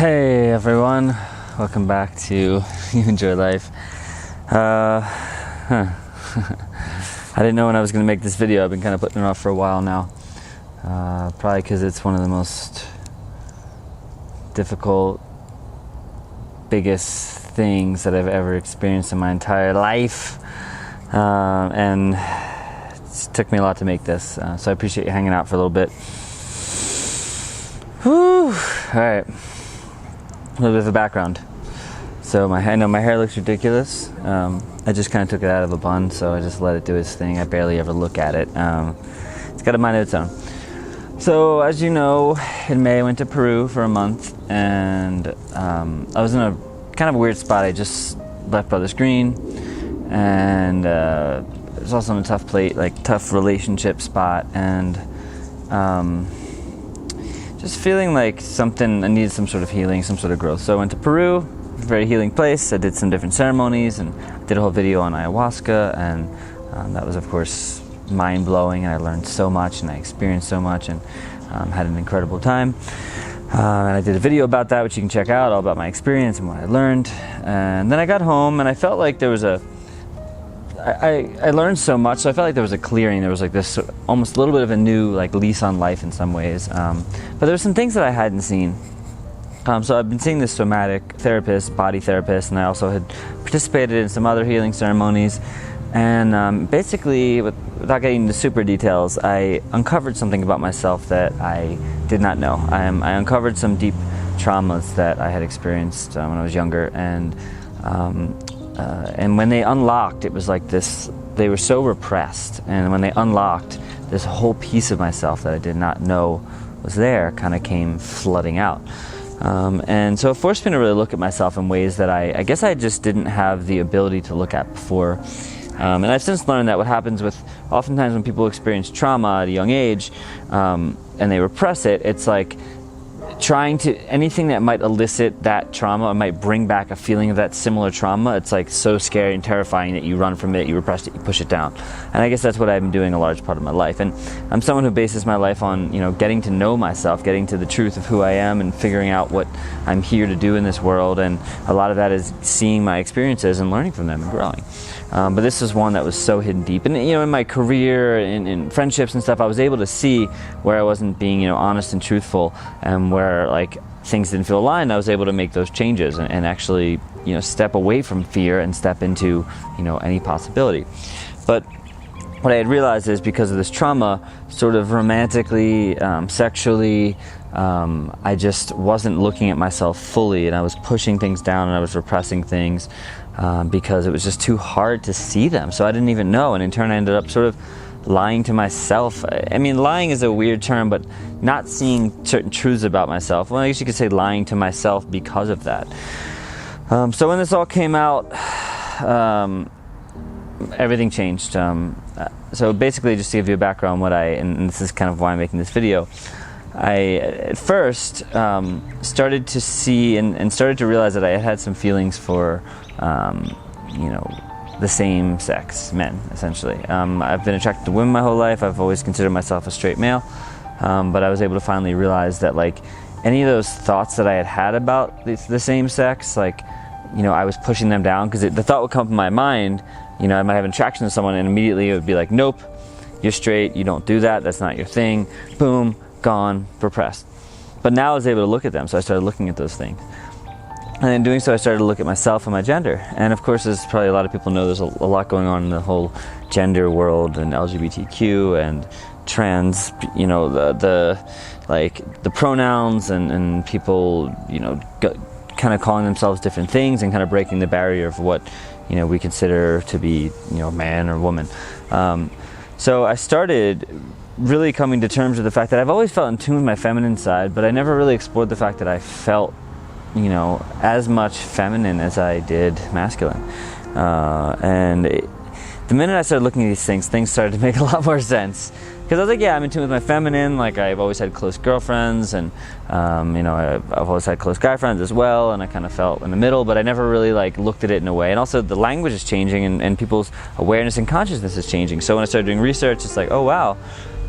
Hey everyone, welcome back to You Enjoy Life. I didn't know when I was going to make this video. I've been kind of putting it off for a while now. Probably because it's one of the most difficult, biggest things that I've ever experienced in my entire life. And it took me a lot to make this. So I appreciate you hanging out for a little bit. Whew. Alright. A little bit of a background. So I know my hair looks ridiculous. I just kind of took it out of a bun, so I just let it do its thing. I barely ever look at it. It's got a mind of its own. So as you know, in May I went to Peru for a month, and I was in a kind of a weird spot. I just left Brothers Green, and it was also in a tough relationship spot, and just feeling like I needed some sort of healing, some sort of growth. So I went to Peru, a very healing place. I did some different ceremonies and did a whole video on ayahuasca, and that was of course mind-blowing, and I learned so much and I experienced so much and had an incredible time. And I did a video about that, which you can check out, all about my experience and what I learned. And then I got home and I felt like there was I learned so much, so I felt like there was a clearing. There was like this almost a little bit of a new lease on life in some ways. But there were some things that I hadn't seen. So I've been seeing this somatic therapist, body therapist, and I also had participated in some other healing ceremonies. And basically, without getting into super details, I uncovered something about myself that I did not know. I uncovered some deep traumas that I had experienced when I was younger, and when they unlocked, it was like this, they were so repressed, and when they unlocked, this whole piece of myself that I did not know was there kind of came flooding out. And so it forced me to really look at myself in ways that I guess I just didn't have the ability to look at before. And I've since learned that what happens with, oftentimes when people experience trauma at a young age, and they repress it, it's like anything that might elicit that trauma or might bring back a feeling of that similar trauma, it's like so scary and terrifying that you run from it, you repress it, you push it down. And I guess that's what I've been doing a large part of my life. And I'm someone who bases my life on, getting to know myself, getting to the truth of who I am and figuring out what I'm here to do in this world. And a lot of that is seeing my experiences and learning from them and growing. But this is one that was so hidden deep. And in my career, in friendships and stuff, I was able to see where I wasn't being honest and truthful, and where things didn't feel aligned. I was able to make those changes and actually step away from fear and step into any possibility. But what I had realized is, because of this trauma, sort of romantically, sexually, I just wasn't looking at myself fully, and I was pushing things down and I was repressing things because it was just too hard to see them. So I didn't even know, and in turn I ended up sort of lying to myself. I mean, lying is a weird term, but not seeing certain truths about myself. Well, I guess you could say lying to myself because of that. So when this all came out, everything changed. So basically, just to give you a background, and this is kind of why I'm making this video, I at first started to see and started to realize that I had some feelings for the same sex, men, essentially. I've been attracted to women my whole life. I've always considered myself a straight male, but I was able to finally realize that any of those thoughts that I had about the same sex, I was pushing them down, because the thought would come to my mind, I might have an attraction to someone, and immediately it would be like, nope, you're straight, you don't do that, that's not your thing, boom, gone, repressed. But now I was able to look at them, so I started looking at those things. And in doing so, I started to look at myself and my gender. And of course, as probably a lot of people know, there's a lot going on in the whole gender world, and LGBTQ and trans, the pronouns and people, kind of calling themselves different things and kind of breaking the barrier of what, we consider to be, man or woman. So I started really coming to terms with the fact that I've always felt in tune with my feminine side, but I never really explored the fact that I felt as much feminine as I did masculine. The minute I started looking at these things started to make a lot more sense. Because I was like, yeah, I'm in tune with my feminine. I've always had close girlfriends, and I've always had close guy friends as well, and I kind of felt in the middle, but I never really looked at it in a way. And also the language is changing, and people's awareness and consciousness is changing. So when I started doing research, it's like, oh wow,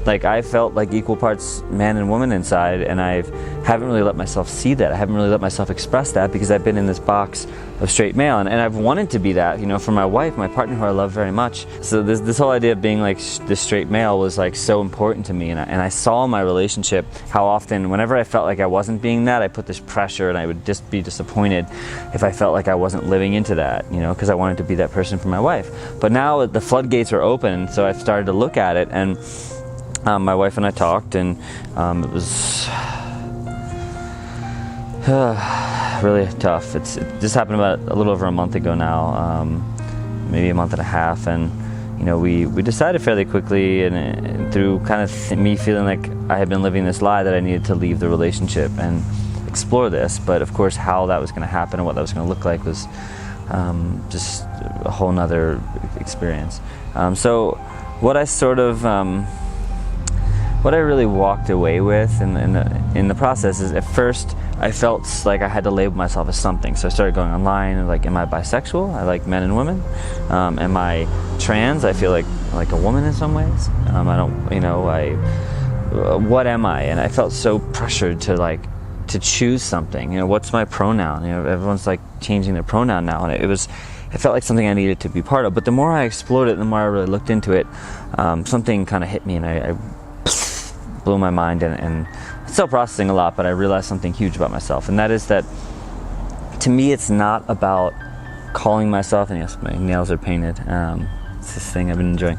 Like, I felt like equal parts man and woman inside, and I haven't really let myself see that. I haven't really let myself express that because I've been in this box of straight male, and I've wanted to be that, you know, for my wife, my partner, who I love very much. So this whole idea of being like this straight male was like so important to me, and I saw in my relationship how often, whenever I felt like I wasn't being that, I put this pressure, and I would just be disappointed if I felt like I wasn't living into that, you know, because I wanted to be that person for my wife. But now the floodgates are open, so I've started to look at it, and my wife and I talked, and it was really tough. It just happened about a little over a month ago now, maybe a month and a half, and you know, we decided fairly quickly, and through kind of me feeling like I had been living this lie, that I needed to leave the relationship and explore this. But of course, how that was going to happen and what that was going to look like was just a whole nother experience. So what I sort of what I really walked away with in the process is, at first I felt like I had to label myself as something. So I started going online and like, am I bisexual? I like men and women. Am I trans? I feel like a woman in some ways. I don't, you know, what am I? And I felt so pressured to choose something. You know, what's my pronoun? You know, everyone's like changing their pronoun now, and it felt like something I needed to be part of. But the more I explored it, the more I really looked into it, something kind of hit me, and I blew my mind, and still processing a lot, but I realized something huge about myself, and that is that, to me, it's not about calling myself, and yes, my nails are painted, it's this thing I've been enjoying,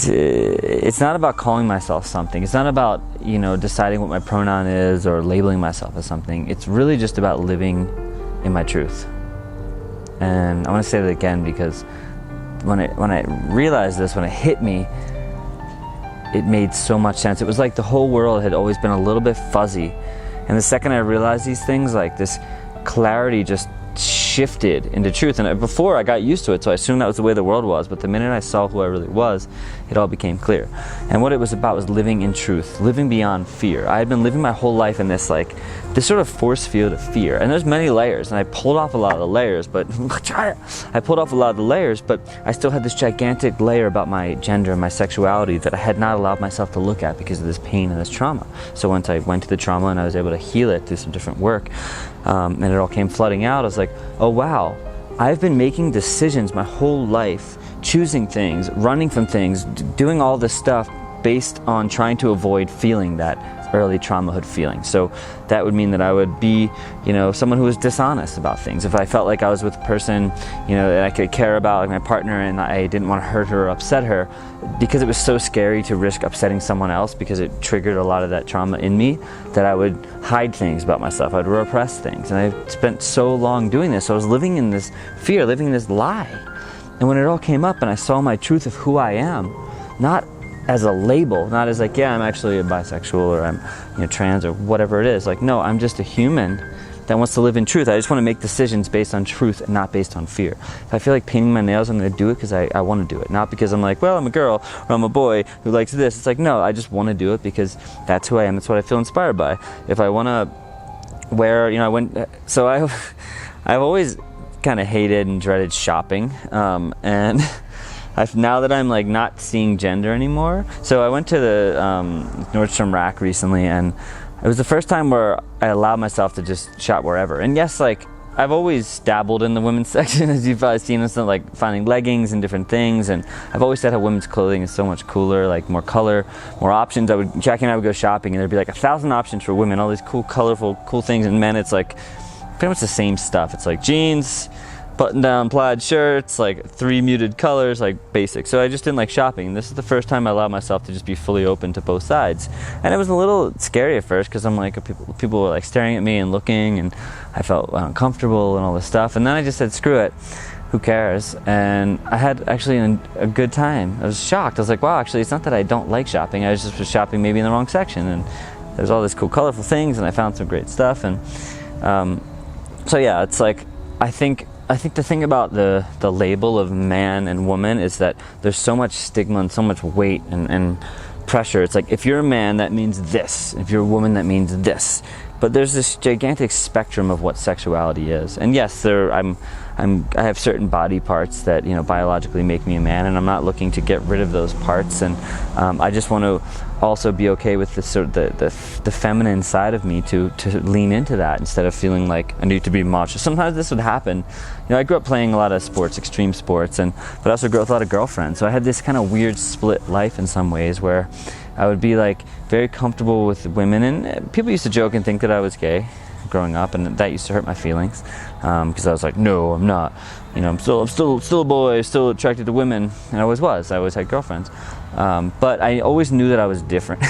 it's not about calling myself something. It's not about, you know, deciding what my pronoun is or labeling myself as something. It's really just about living in my truth. And I want to say that again, because when I realized this, when it hit me, it made so much sense. It was like the whole world had always been a little bit fuzzy, and the second I realized these things, like, this clarity just shifted into truth. And before, I got used to it, so I assumed that was the way the world was, but the minute I saw who I really was, it all became clear. And what it was about was living in truth, living beyond fear. I had been living my whole life in this sort of force field of fear, and there's many layers, and I pulled off a lot of the layers, but I still had this gigantic layer about my gender and my sexuality that I had not allowed myself to look at because of this pain and this trauma. So once I went to the trauma and I was able to heal it through some different work, and it all came flooding out, I was like, oh wow, I've been making decisions my whole life, choosing things, running from things, doing all this stuff based on trying to avoid feeling that early traumahood feeling. So that would mean that I would be, you know, someone who was dishonest about things. If I felt like I was with a person, you know, that I could care about, like my partner, and I didn't want to hurt her or upset her, because it was so scary to risk upsetting someone else, because it triggered a lot of that trauma in me, that I would hide things about myself. I'd repress things, and I spent so long doing this. So I was living in this fear, living in this lie. And when it all came up and I saw my truth of who I am, not as a label, not as like, yeah, I'm actually a bisexual, or I'm, you know, trans, or whatever it is. Like, no, I'm just a human that wants to live in truth. I just want to make decisions based on truth and not based on fear. If I feel like painting my nails, I'm going to do it because I want to do it, not because I'm like, well, I'm a girl or I'm a boy who likes this. It's like, no, I just want to do it because that's who I am. That's what I feel inspired by. If I want to wear, you know, I've always kind of hated and dreaded shopping, and now that I'm like not seeing gender anymore. So I went to the Nordstrom Rack recently, and it was the first time where I allowed myself to just shop wherever. And yes, like, I've always dabbled in the women's section, as you've probably seen, and like finding leggings and different things. And I've always said how women's clothing is so much cooler, like more color, more options. Jackie and I would go shopping, and there'd be like 1,000 options for women, all these cool, colorful, cool things. And men, it's like pretty much the same stuff. It's like jeans, button-down plaid shirts, like 3 muted colors, like basic. So I just didn't like shopping. This is the first time I allowed myself to just be fully open to both sides. And it was a little scary at first, because I'm like, people were like staring at me and looking, and I felt uncomfortable and all this stuff. And then I just said, screw it, who cares? And I had actually a good time. I was shocked. I was like, wow, actually, it's not that I don't like shopping. I just was shopping maybe in the wrong section, and there's all these cool, colorful things, and I found some great stuff. And so yeah, it's like, I think the thing about the label of man and woman is that there's so much stigma and so much weight and pressure. It's like, if you're a man, that means this. If you're a woman, that means this. but there's this gigantic spectrum of what sexuality is. And yes, I have certain body parts that, you know, biologically make me a man, and I'm not looking to get rid of those parts. And I just want to also be okay with the sort of the feminine side of me to lean into that instead of feeling like I need to be macho. Sometimes this would happen. You know, I grew up playing a lot of sports, extreme sports, but I also grew up with a lot of girlfriends. So I had this kind of weird split life in some ways where I would be like very comfortable with women, and people used to joke and think that I was gay growing up, and that used to hurt my feelings because I was like, no, I'm not. You know, I'm still a boy, still attracted to women, and I always was. I always had girlfriends, but I always knew that I was different.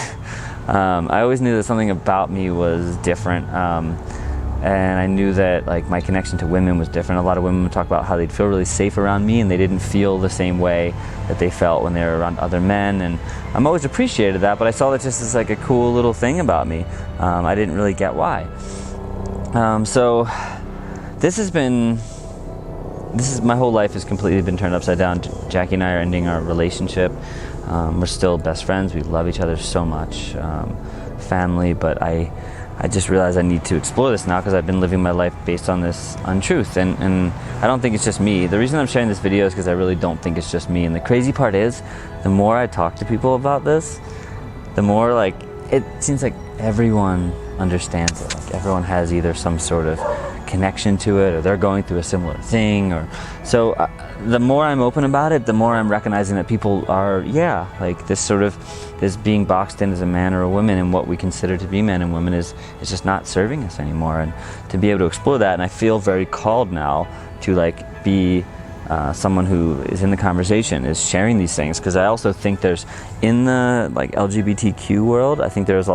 I always knew that something about me was different, and I knew that like my connection to women was different. A lot of women would talk about how they'd feel really safe around me, and they didn't feel the same way that they felt when they were around other men. And I'm always appreciated that, but I saw that just as like a cool little thing about me. I didn't really get why. So my whole life has completely been turned upside down. Jackie and I are ending our relationship. We're still best friends. We love each other so much, family, but I just realized I need to explore this now because I've been living my life based on this untruth, and I don't think it's just me. The reason I'm sharing this video is because I really don't think it's just me. And the crazy part is, the more I talk to people about this, the more like it seems like everyone understands it. Like everyone has either some sort of connection to it, or they're going through a similar thing, or so the more I'm open about it, the more I'm recognizing that people are like this being boxed in as a man or a woman, and what we consider to be men and women is just not serving us anymore. And to be able to explore that, and I feel very called now to like be someone who is in the conversation, is sharing these things, because I also think there's, in the like LGBTQ world, I think there's a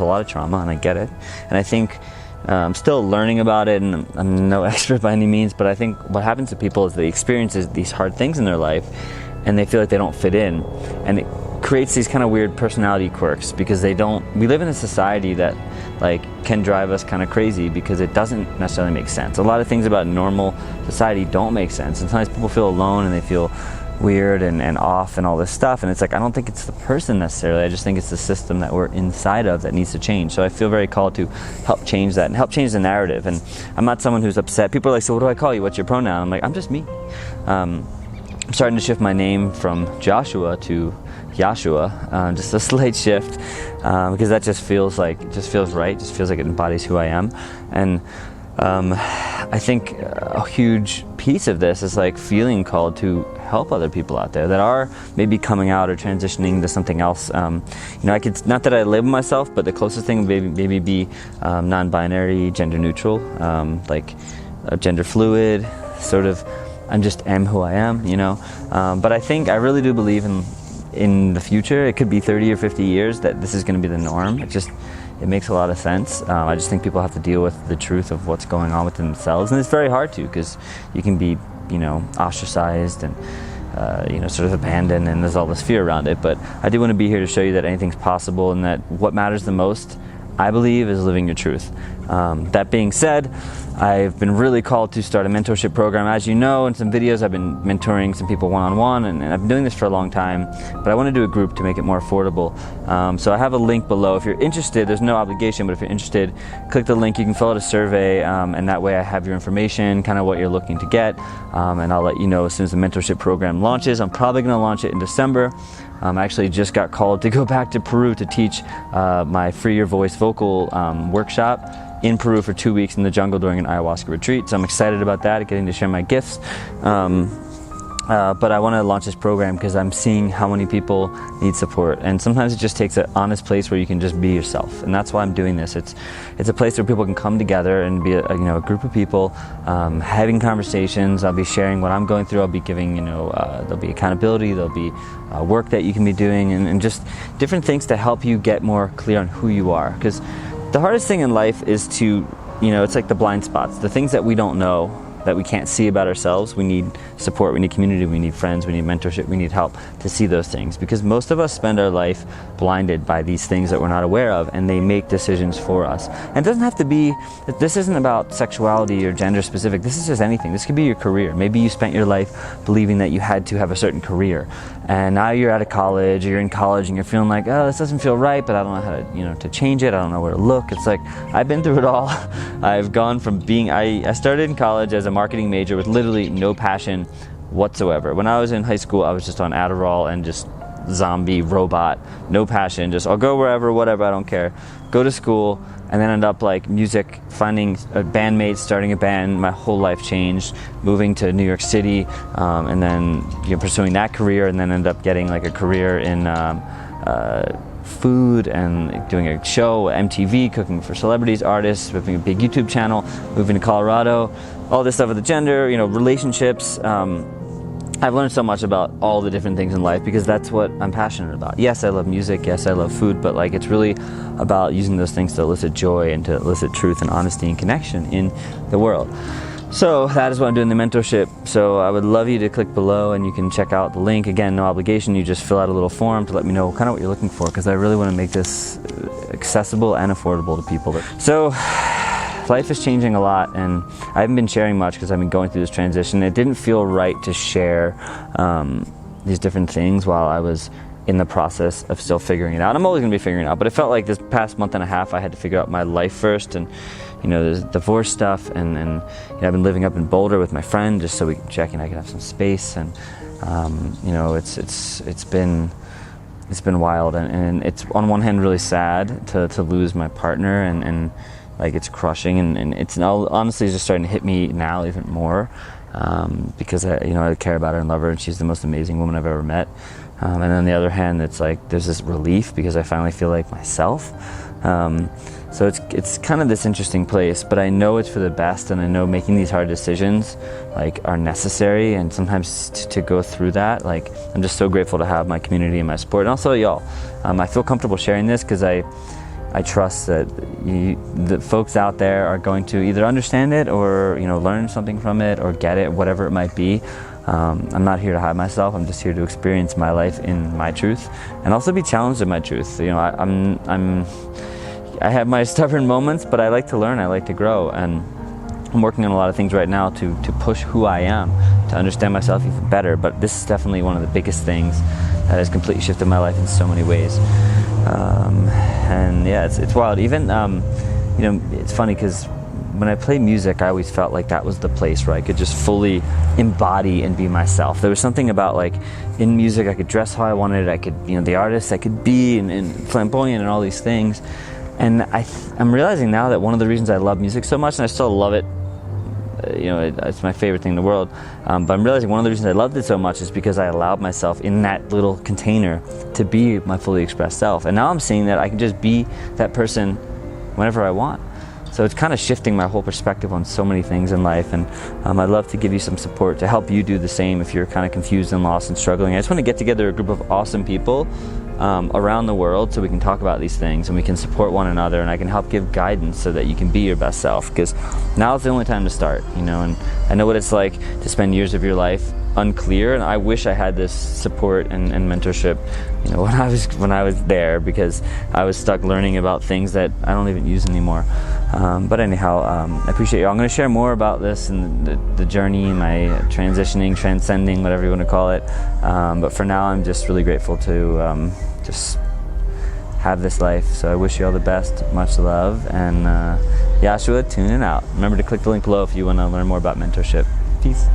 lot of trauma, and I get it, and I think I'm still learning about it, and I'm no expert by any means, but I think what happens to people is they experience these hard things in their life, and they feel like they don't fit in, and it creates these kind of weird personality quirks, because we live in a society that like can drive us kind of crazy because it doesn't necessarily make sense. A lot of things about normal society don't make sense, and sometimes people feel alone and they feel weird and off and all this stuff, and it's like, I don't think it's the person necessarily, I just think it's the system that we're inside of that needs to change. So I feel very called to help change that and help change the narrative. And I'm not someone who's upset. People are like, so what do I call you? What's your pronoun? I'm like, I'm just me. I'm starting to shift my name from Joshua to Yahshua, just a slight shift, because that just feels right, just feels like it embodies who I am. And I think a huge piece of this is like feeling called to help other people out there that are maybe coming out or transitioning to something else. I could, not that I label myself, but the closest thing would maybe be non-binary, gender neutral, like gender fluid, sort of. I just am who I am, but I really do believe in the future, it could be 30 or 50 years, that this is going to be the norm. It makes a lot of sense. I just think people have to deal with the truth of what's going on within themselves, and it's very hard to, because you can be, ostracized and sort of abandoned, and there's all this fear around it. But I do want to be here to show you that anything's possible, and that what matters the most, I believe, is living your truth. That being said, I've been really called to start a mentorship program. As you know, in some videos I've been mentoring some people one-on-one, and I've been doing this for a long time, but I want to do a group to make it more affordable. So I have a link below. If you're interested, there's no obligation, but if you're interested, click the link. You can fill out a survey, and that way I have your information, kind of what you're looking to get, and I'll let you know as soon as the mentorship program launches. I'm probably going to launch it in December. I actually just got called to go back to Peru to teach my Free Your Voice vocal workshop in Peru for 2 weeks in the jungle during an ayahuasca retreat. So I'm excited about that, getting to share my gifts. But I want to launch this program because I'm seeing how many people need support, and sometimes it just takes an honest place where you can just be yourself, and that's why I'm doing this. It's a place where people can come together and be a group of people having conversations. I'll be sharing what I'm going through. I'll be giving there'll be accountability. There'll be work that you can be doing, and just different things to help you get more clear on who you are. Because the hardest thing in life is to it's like the blind spots, the things that we don't know. that we can't see about ourselves. We need support, we need community, we need friends, we need mentorship, we need help to see those things, because most of us spend our life blinded by these things that we're not aware of, and they make decisions for us. And it doesn't have to be, this isn't about sexuality or gender specific, this is just anything. This could be your career. Maybe you spent your life believing that you had to have a certain career, and now you're out of college, or you're in college and you're feeling like, oh, this doesn't feel right, but I don't know how to, to change it. I don't know where to look. It's like, I've been through it all. I've gone from being, I started in college as a marketing major with literally no passion whatsoever. When I was in high school, I was just on Adderall and just zombie robot, no passion, just I'll go wherever, whatever, I don't care. Go to school, and then end up like music, finding a bandmate, starting a band. My whole life changed, moving to New York City, and then pursuing that career, and then end up getting like a career in food and doing a show, MTV, cooking for celebrities, artists, having a big YouTube channel, moving to Colorado, all this stuff with the gender, relationships. I've learned so much about all the different things in life because that's what I'm passionate about. Yes, I love music, yes, I love food, but like it's really about using those things to elicit joy and to elicit truth and honesty and connection in the world. So that is what I'm doing, the mentorship. So I would love you to click below and you can check out the link. Again, no obligation, you just fill out a little form to let me know kind of what you're looking for, because I really want to make this accessible and affordable to people. So life is changing a lot, and I haven't been sharing much because I've been going through this transition. It didn't feel right to share these different things while I was in the process of still figuring it out. I'm always going to be figuring it out, but it felt like this past month and a half I had to figure out my life first, and there's divorce stuff, and I've been living up in Boulder with my friend just so we can check and I can have some space, and it's been wild, and it's on one hand really sad to lose my partner, and like it's crushing, and it's honestly just starting to hit me now even more, because I care about her and love her, and she's the most amazing woman I've ever met. And on the other hand, it's like there's this relief because I finally feel like myself. So it's kind of this interesting place, but I know it's for the best, and I know making these hard decisions like are necessary, and sometimes to go through that, like I'm just so grateful to have my community and my support, and also y'all. I feel comfortable sharing this because I trust that the folks out there are going to either understand it or learn something from it or get it, whatever it might be. I'm not here to hide myself. I'm just here to experience my life in my truth, and also be challenged in my truth. I have my stubborn moments, but I like to learn. I like to grow, and I'm working on a lot of things right now to push who I am, to understand myself even better. But this is definitely one of the biggest things that has completely shifted my life in so many ways. And yeah, it's wild. Even it's funny because when I play music, I always felt like that was the place where I could just fully embody and be myself. There was something about like in music, I could dress how I wanted. I could, the artist I could be, and flamboyant and all these things. And I'm realizing now that one of the reasons I love music so much, and I still love it, it's my favorite thing in the world, but I'm realizing one of the reasons I loved it so much is because I allowed myself in that little container to be my fully expressed self. And now I'm seeing that I can just be that person whenever I want. So it's kind of shifting my whole perspective on so many things in life, and I'd love to give you some support to help you do the same if you're kind of confused and lost and struggling. I just want to get together a group of awesome people around the world so we can talk about these things and we can support one another, and I can help give guidance so that you can be your best self, because now is the only time to start, and I know what it's like to spend years of your life unclear, and I wish I had this support and mentorship when I was there, because I was stuck learning about things that I don't even use anymore. But anyhow, I appreciate you. I'm going to share more about this and the journey, my transitioning, transcending, whatever you want to call it. But for now, I'm just really grateful to just have this life. So I wish you all the best. Much love. And Yashua, tuning out. Remember to click the link below if you want to learn more about mentorship. Peace.